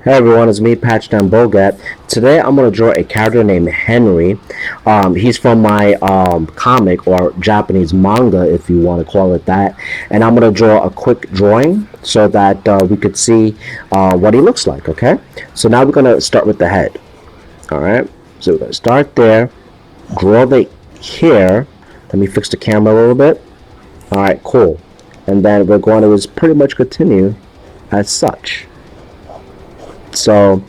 Hey everyone, it's me, Patchdown Bogat. Today I'm going to draw a character named Henry. He's from my comic or Japanese manga, if you want to call it that. And I'm going to draw a quick drawing so that we could see what he looks like, okay? So now we're going to start with the head. Alright, so we're going to start there, draw the hair. Let me fix the camera a little bit. Alright, cool. And then we're going to just pretty much continue as such. So,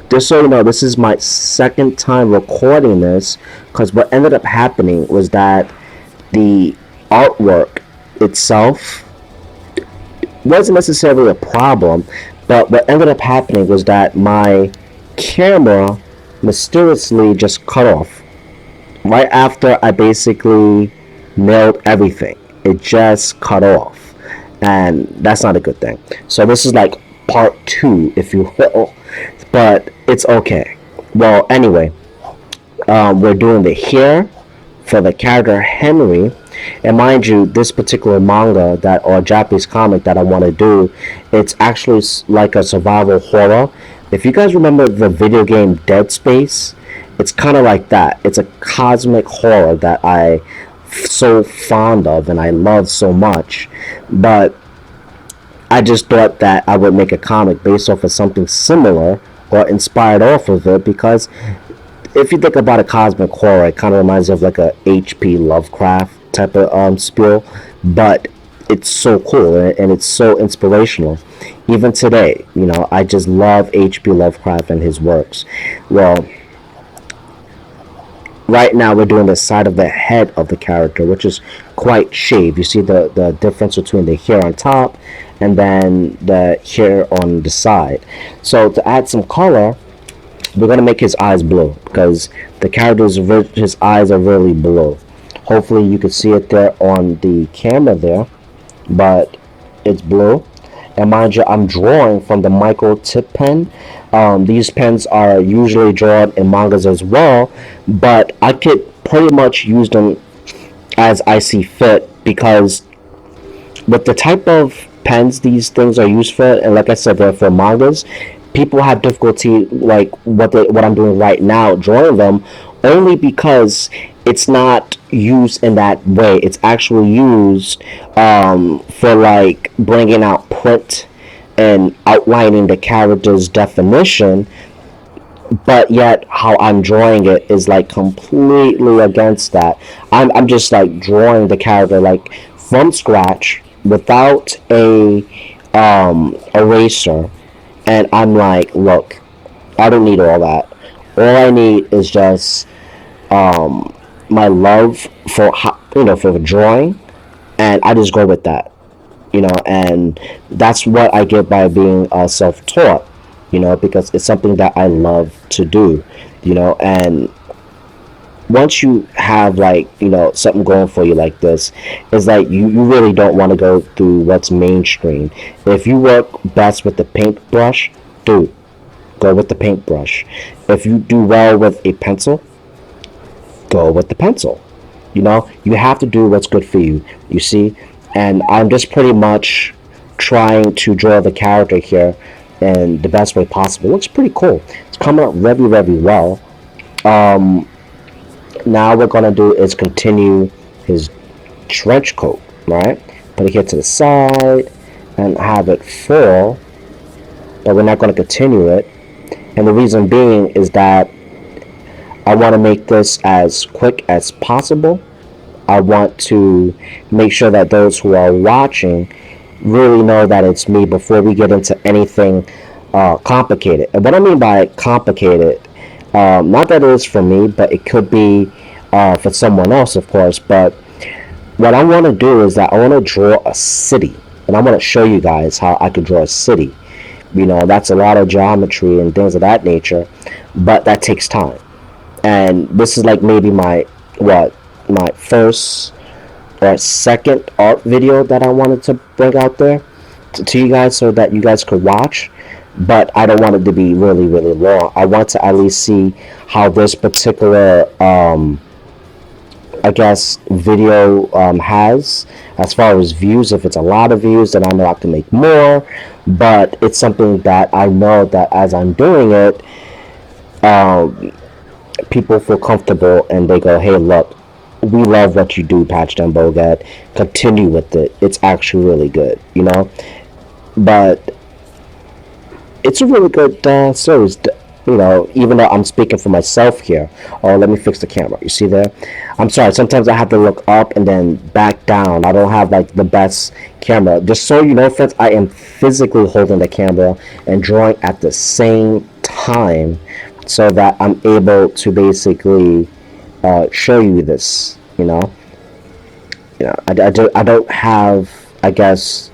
just so you know, this is my second time recording this because what ended up happening was that the artwork itself wasn't necessarily a problem, but what ended up happening was that my camera mysteriously just cut off right after I basically nailed everything. It just cut off, and that's not a good thing. So this is like part two, if you will, but it's okay. Well, anyway, we're doing the hair for the character Henry, and mind you, this particular manga that or Japanese comic that I want to do, it's actually like a survival horror. If you guys remember the video game Dead Space, it's kind of like that. It's a cosmic horror that I so fond of and I love so much, but I just thought that I would make a comic based off of something similar or inspired off of it, because if you think about a cosmic horror, it kind of reminds me of like a H.P. Lovecraft type of spiel, but it's so cool and it's so inspirational. Even today, you know, I just love H.P. Lovecraft and his works. Well, right now we're doing the side of the head of the character, which is quite shaved. You see the difference between the hair on top and then the hair on the side. So to add some color, we're going to make his eyes blue, because the character's his eyes are really blue. Hopefully you can see it there on the camera there, but it's blue. And mind you, I'm drawing from the micro tip pen. These pens are usually drawn in mangas as well, but I could pretty much use them as I see fit, because with the type of pens these things are used for, and like I said, they're for mangas, people have difficulty like what I'm doing right now, drawing them, only because it's not used in that way. It's actually used for like bringing out print and outlining the character's definition, but yet how I'm drawing it is like completely against that. I'm just like drawing the character like from scratch without a eraser, and I'm like, look, I don't need all that. All I need is just my love for for drawing, and I just go with that, and that's what I get by being self-taught, because it's something that I love to do, and once you have like something going for you like this, it's like you really don't want to go through what's mainstream. If you work best with the paintbrush, dude, go with the paintbrush. If you do well with a pencil, go with the pencil. You have to do what's good for you, you see. And I'm just pretty much trying to draw the character here in the best way possible. It looks pretty cool. It's coming out very, very well. Now we're going to do is continue his trench coat, right? Put it here to the side and have it fall, but we're not going to continue it. And the reason being is that I want to make this as quick as possible. I want to make sure that those who are watching really know that it's me before we get into anything complicated. And what I mean by complicated, not that it is for me, but it could be for someone else, of course. But what I want to do is that I want to draw a city, and I want to show you guys how I could draw a city. That's a lot of geometry and things of that nature, but that takes time. And this is like maybe my first or second art video that I wanted to bring out there to you guys so that you guys could watch. But I don't want it to be really, really long. I want to at least see how this particular I guess video has as far as views. If it's a lot of views, then I know I can make more. But it's something that I know that as I'm doing it, um, people feel comfortable and they go, "Hey, look, we love what you do, Patched and Bogat. Continue with it. It's actually really good, you know." But it's a really good series. You know, even though I'm speaking for myself here. Oh, let me fix the camera. You see there? I'm sorry. Sometimes I have to look up and then back down. I don't have like the best camera. Just so you know, friends, I am physically holding the camera and drawing at the same time, so that I'm able to basically show you this. I don't have, I guess,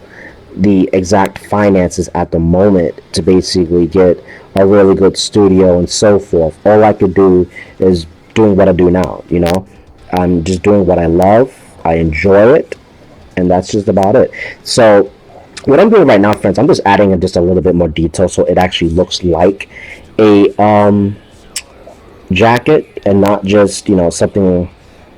the exact finances at the moment to basically get a really good studio and so forth. All I could do is doing what I do now. I'm just doing what I love. I enjoy it, and that's just about it. So what I'm doing right now, friends, I'm just adding in just a little bit more detail so it actually looks like a jacket, and not just something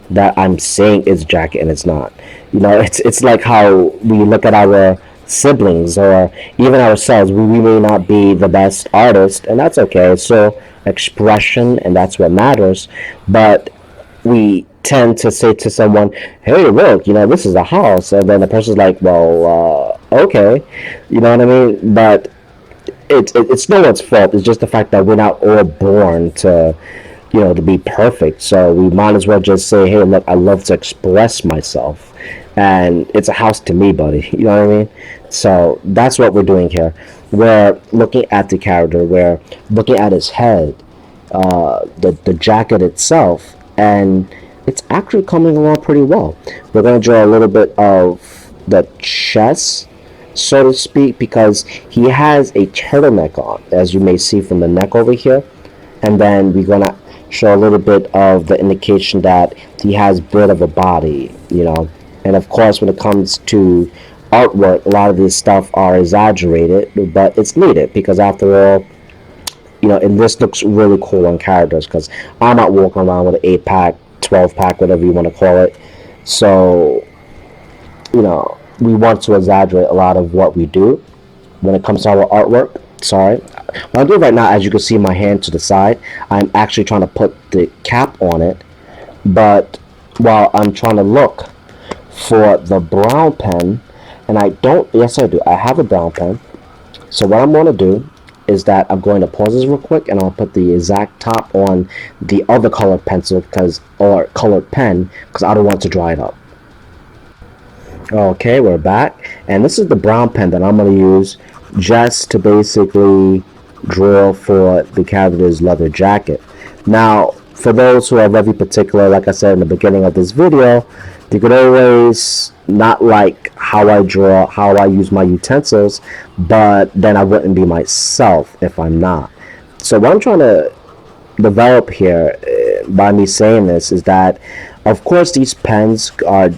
that I'm saying is jacket and it's not. It's like how we look at our siblings or even ourselves. We may not be the best artist, and that's okay. It's still expression, and that's what matters. But we tend to say to someone, "Hey, look, this is a house," and then the person's like, "Well, okay," you know what I mean? But it's no one's fault. It's just the fact that we're not all born to be perfect. So we might as well just say, "Hey, look, I love to express myself, and it's a house to me, buddy." You know what I mean? So that's what we're doing here. We're looking at the character. We're looking at his head, the jacket itself, and it's actually coming along pretty well. We're going to draw a little bit of the chest, so to speak, because he has a turtleneck on, as you may see from the neck over here. And then we're going to show a little bit of the indication that he has a bit of a body. And of course, when it comes to artwork, a lot of this stuff are exaggerated, but it's needed because after all, and this looks really cool on characters, because I'm not walking around with an 8-pack, 12-pack, whatever you want to call it. So, we want to exaggerate a lot of what we do when it comes to our artwork. Sorry. What I'm doing right now, as you can see my hand to the side, I'm actually trying to put the cap on it. But while I'm trying to look for the brown pen, and yes I do, I have a brown pen. So what I'm going to do is that I'm going to pause this real quick, and I'll put the exact top on the other colored pencil, or colored pen, because I don't want to dry it up. Okay, we're back, and this is the brown pen that I'm going to use just to basically draw for the character's leather jacket. Now, for those who are very particular, like I said in the beginning of this video, you could always not like how I draw, how I use my utensils, but then I wouldn't be myself if I'm not. So what I'm trying to develop here by me saying this is that, of course, these pens are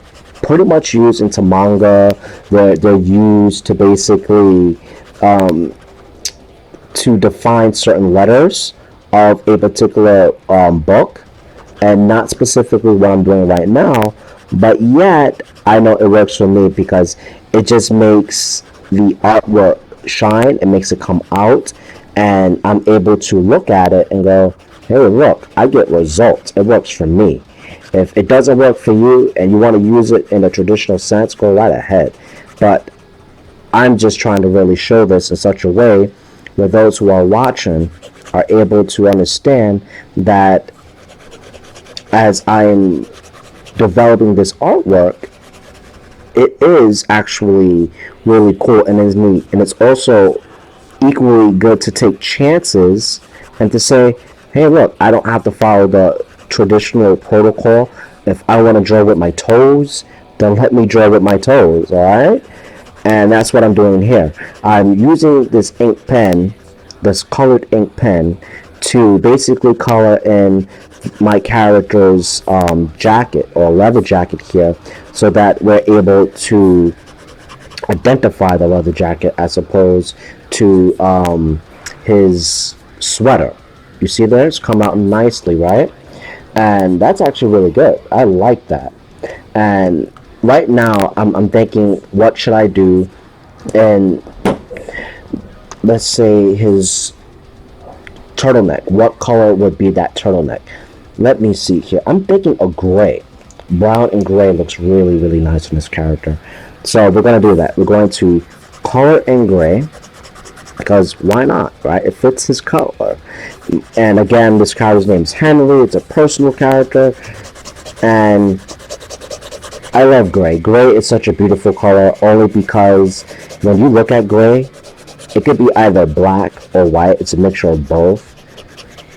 pretty much used into manga. They're used to basically to define certain letters of a particular book, and not specifically what I'm doing right now, but yet I know it works for me because it just makes the artwork shine. It makes it come out, and I'm able to look at it and go, "Hey, look, I get results. It works for me." If it doesn't work for you and you want to use it in a traditional sense, go right ahead. But I'm just trying to really show this in such a way where those who are watching are able to understand that as I'm developing this artwork, it is actually really cool and is neat. And it's also equally good to take chances and to say, "Hey, look, I don't have to follow the traditional protocol. If I want to draw with my toes, then let me draw with my toes," all right? And that's what I'm doing here. I'm using this ink pen, this colored ink pen, to basically color in my character's jacket or leather jacket here, so that we're able to identify the leather jacket as opposed to his sweater. You see there? It's come out nicely, right? and that's actually really good. I like that. And right now I'm thinking, what should I do? And let's say his turtleneck, what color would be that turtleneck? Let me see here. I'm thinking a gray. Brown and gray looks really, really nice on this character. So we're going to do that. We're going to color in gray, because why not, right? It fits his color. And again, this character's name is Henry. It's a personal character, and I love gray. Gray is such a beautiful color, only because when you look at gray, it could be either black or white. It's a mixture of both,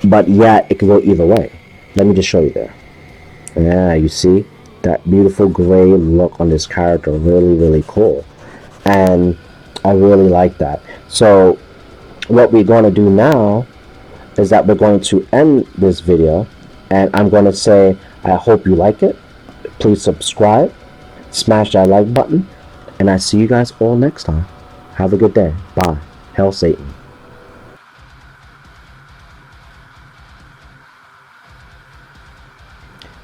but yet it could go either way. Let me just show you there. Yeah, you see that beautiful gray look on this character. Really, really cool, and I really like that. So what we're going to do now is that we're going to end this video, and I'm going to say I hope you like it. Please subscribe, smash that like button, and I see you guys all next time. Have a good day. Bye. Hail Satan.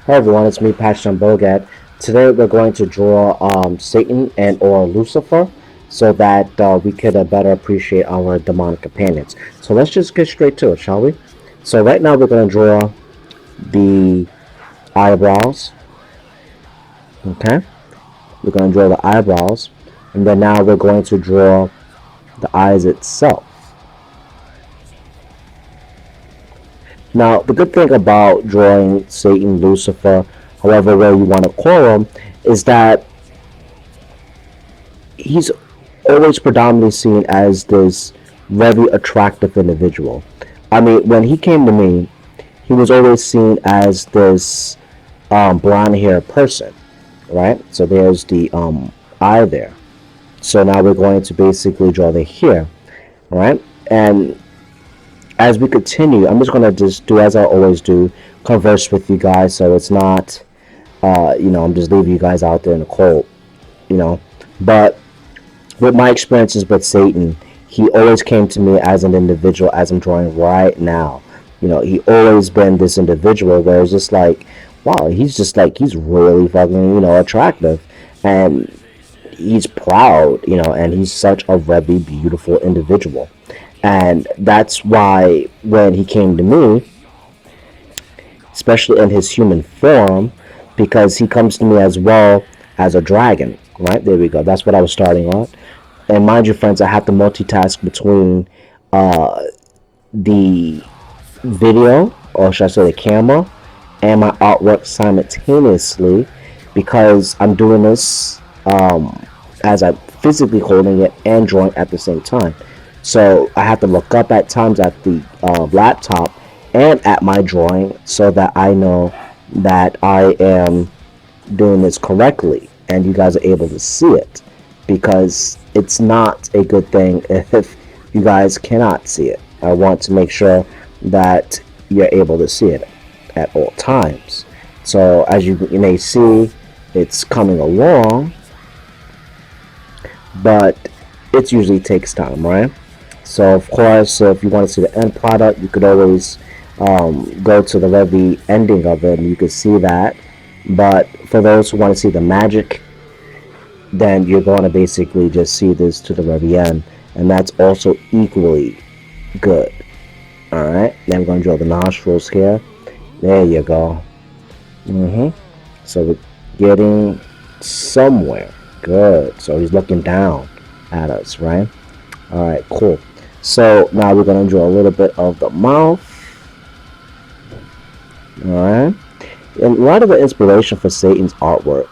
Hey everyone, it's me, Passion Bogat. Today we're going to draw Satan and or Lucifer, so that we could better appreciate our demonic companions. So let's just get straight to it, shall we? So right now we're going to draw the eyebrows. Okay, we're going to draw the eyebrows, and then now we're going to draw the eyes itself. Now, the good thing about drawing Satan, Lucifer, however way you want to call him, is that he's always predominantly seen as this very attractive individual. I mean, when he came to me, he was always seen as this blonde hair person, right? So there's the eye there. So now we're going to basically draw the hair, right? And as we continue, I'm just going to just do as I always do, converse with you guys, so it's not, I'm just leaving you guys out there in the cold, But with my experiences with Satan, he always came to me as an individual, as I'm drawing right now. He always been this individual where it's just like, wow, he's really fucking, attractive. And he's proud, and he's such a very beautiful individual. And that's why when he came to me, especially in his human form, because he comes to me as well as a dragon, right? There we go. That's what I was starting on. And mind you, friends, I have to multitask between the video, or should I say the camera, and my artwork simultaneously, because I'm doing this as I'm physically holding it and drawing at the same time. So I have to look up at times at the laptop and at my drawing, so that I know that I am doing this correctly and you guys are able to see it, because it's not a good thing if you guys cannot see it. I want to make sure that you're able to see it at all times. So as you may see, it's coming along, but it usually takes time, right? So of course, if you want to see the end product, you could always go to the very ending of it and you could see that. But for those who want to see the magic, then you're going to basically just see this to the very end, and that's also equally good. Alright, then we're going to draw the nostrils here. There you go. So we're getting somewhere. Good. So he's looking down at us, right? Alright, cool. So now we're going to draw a little bit of the mouth. Alright. And a lot of the inspiration for Satan's artwork,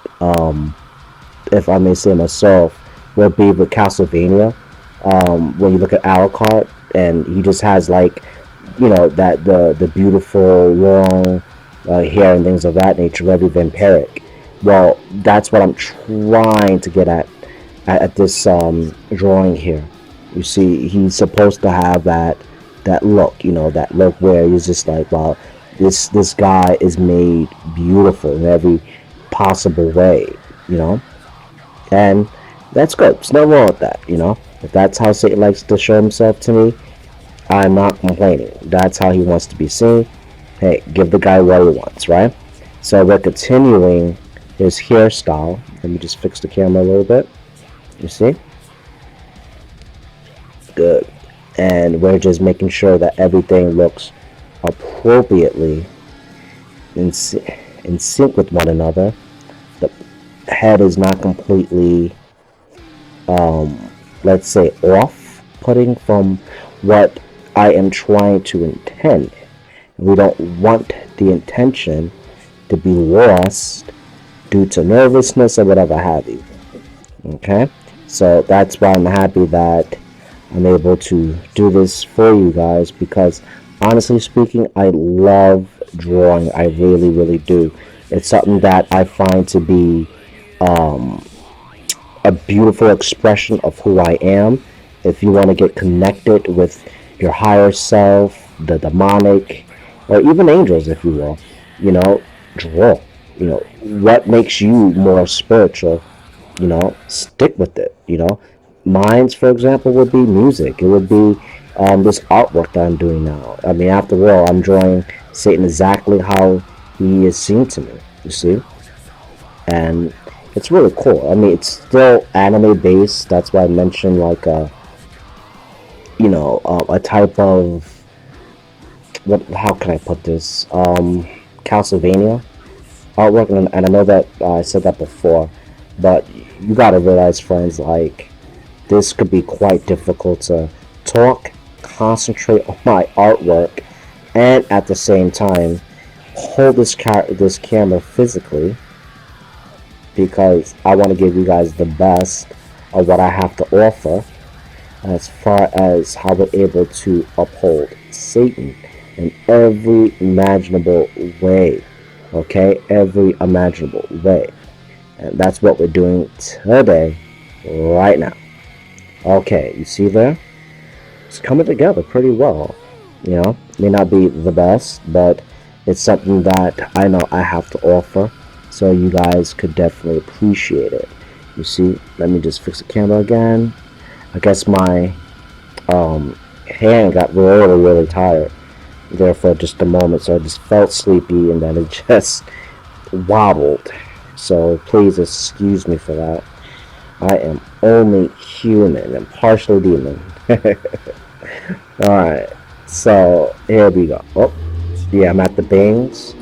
if I may say myself, would be with Castlevania. When you look at Alucard, and he just has like, that the beautiful long hair and things of that nature, very vampiric. Well, that's what I'm trying to get at this drawing here. You see, he's supposed to have that look, that look where he's just like, wow, this guy is made beautiful in every possible way, and that's good. There's nothing wrong with that, If that's how Satan likes to show himself to me, I'm not complaining. That's how he wants to be seen, Hey, give the guy what he wants, right? So we're continuing his hairstyle. Let me just fix the camera a little bit. You see? Good. And we're just making sure that everything looks appropriately in sync with one another. The head is not completely, let's say, off-putting from what I am trying to intend. We don't want the intention to be lost due to nervousness or whatever have you. Okay? So that's why I'm happy that I'm able to do this for you guys, because honestly speaking, I love drawing. I really, really do. It's something that I find to be a beautiful expression of who I am. If you want to get connected with your higher self, the demonic, or even angels, if you will, draw. What makes you more spiritual, stick with it. Mine's, for example, would be music. It would be this artwork that I'm doing now. I mean, after all, I'm drawing Satan exactly how he is seen to me, you see? And it's really cool. I mean, it's still anime based. That's why I mentioned like a type of, how can I put this? Castlevania artwork, and I know that I said that before, but you gotta realize, friends, like, this could be quite difficult to talk, concentrate on my artwork, and at the same time hold this camera physically, because I want to give you guys the best of what I have to offer as far as how we're able to uphold Satan in every imaginable way. Okay, every imaginable way. And that's what we're doing today, right now. Okay, you see there? It's coming together pretty well. May not be the best, but it's something that I know I have to offer, so you guys could definitely appreciate it. You see, let me just fix the camera again. I guess my hand got really, really tired there for just a moment, so I just felt sleepy, and then it just wobbled. So please excuse me for that. I am only human and partially demon. Alright, so here we go. Oh, yeah, I'm at the bangs.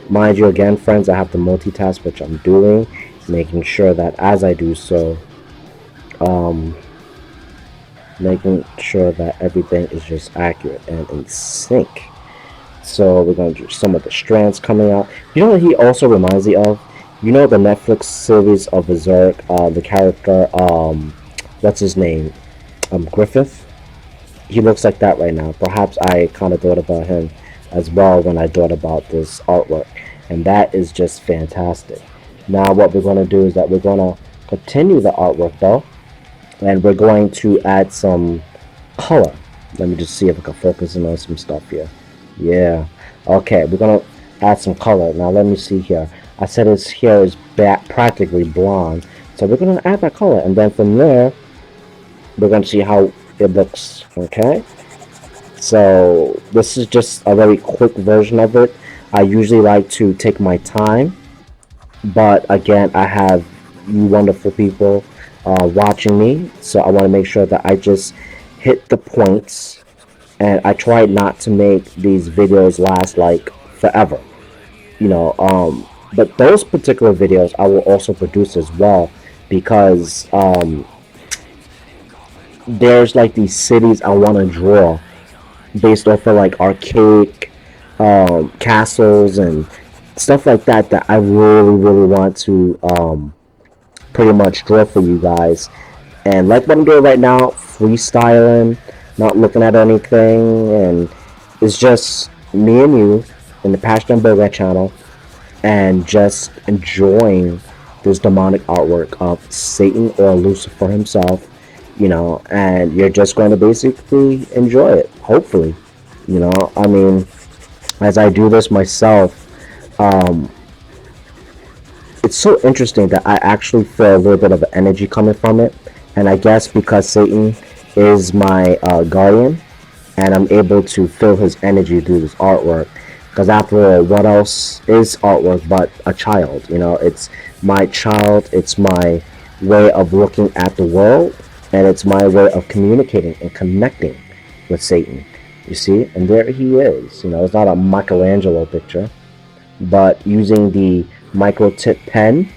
Mind you, again, friends, I have to multitask, which I'm doing, making sure that as I do so, making sure that everything is just accurate and in sync. So we're going to do some of the strands coming out. You know what he also reminds me of? The Netflix series of Berserk, the character, what's his name? Griffith? He looks like that right now. Perhaps I kind of thought about him as well when I thought about this artwork. And that is just fantastic. Now what we're going to do is that we're going to continue the artwork though. And we're going to add some color. Let me just see if I can focus in on some stuff here. Yeah. Okay, we're going to add some color. Now let me see here. I said his hair is practically blonde. So we're going to add that color. And then from there, we're going to see how it looks. Okay? So this is just a very quick version of it. I usually like to take my time. But again, I have you wonderful people watching me. So I want to make sure that I just hit the points. And I try not to make these videos last like forever. But those particular videos I will also produce as well, because there's like these cities I want to draw based off of like archaic castles and stuff like that I really, really want to pretty much draw for you guys. And like what I'm doing right now, freestyling, not looking at anything, and it's just me and you in the Passion and Burger channel, and just enjoying this demonic artwork of Satan or Lucifer himself, and you're just going to basically enjoy it, hopefully. I mean, as I do this myself, it's so interesting that I actually feel a little bit of energy coming from it, and I guess because Satan is my guardian, and I'm able to feel his energy through this artwork, Because after all, what else is artwork but a child? You know, it's my child, it's my way of looking at the world, and it's my way of communicating and connecting with Satan. You see? And there he is. You know, it's not a Michelangelo picture, but using the micro tip pen,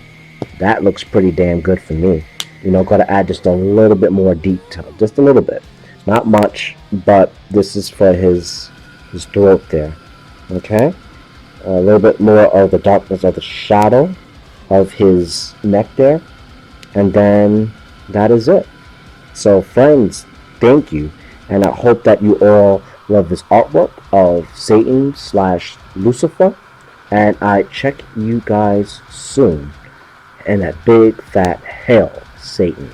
that looks pretty damn good for me. You know, gotta add just a little bit more detail, just a little bit. Not much, but this is for his throat there. Okay? A little bit more of the darkness of the shadow of his neck there. And then that is it. So friends, thank you. And I hope that you all love this artwork of Satan slash Lucifer. And I check you guys soon. And that big fat hell, Satan.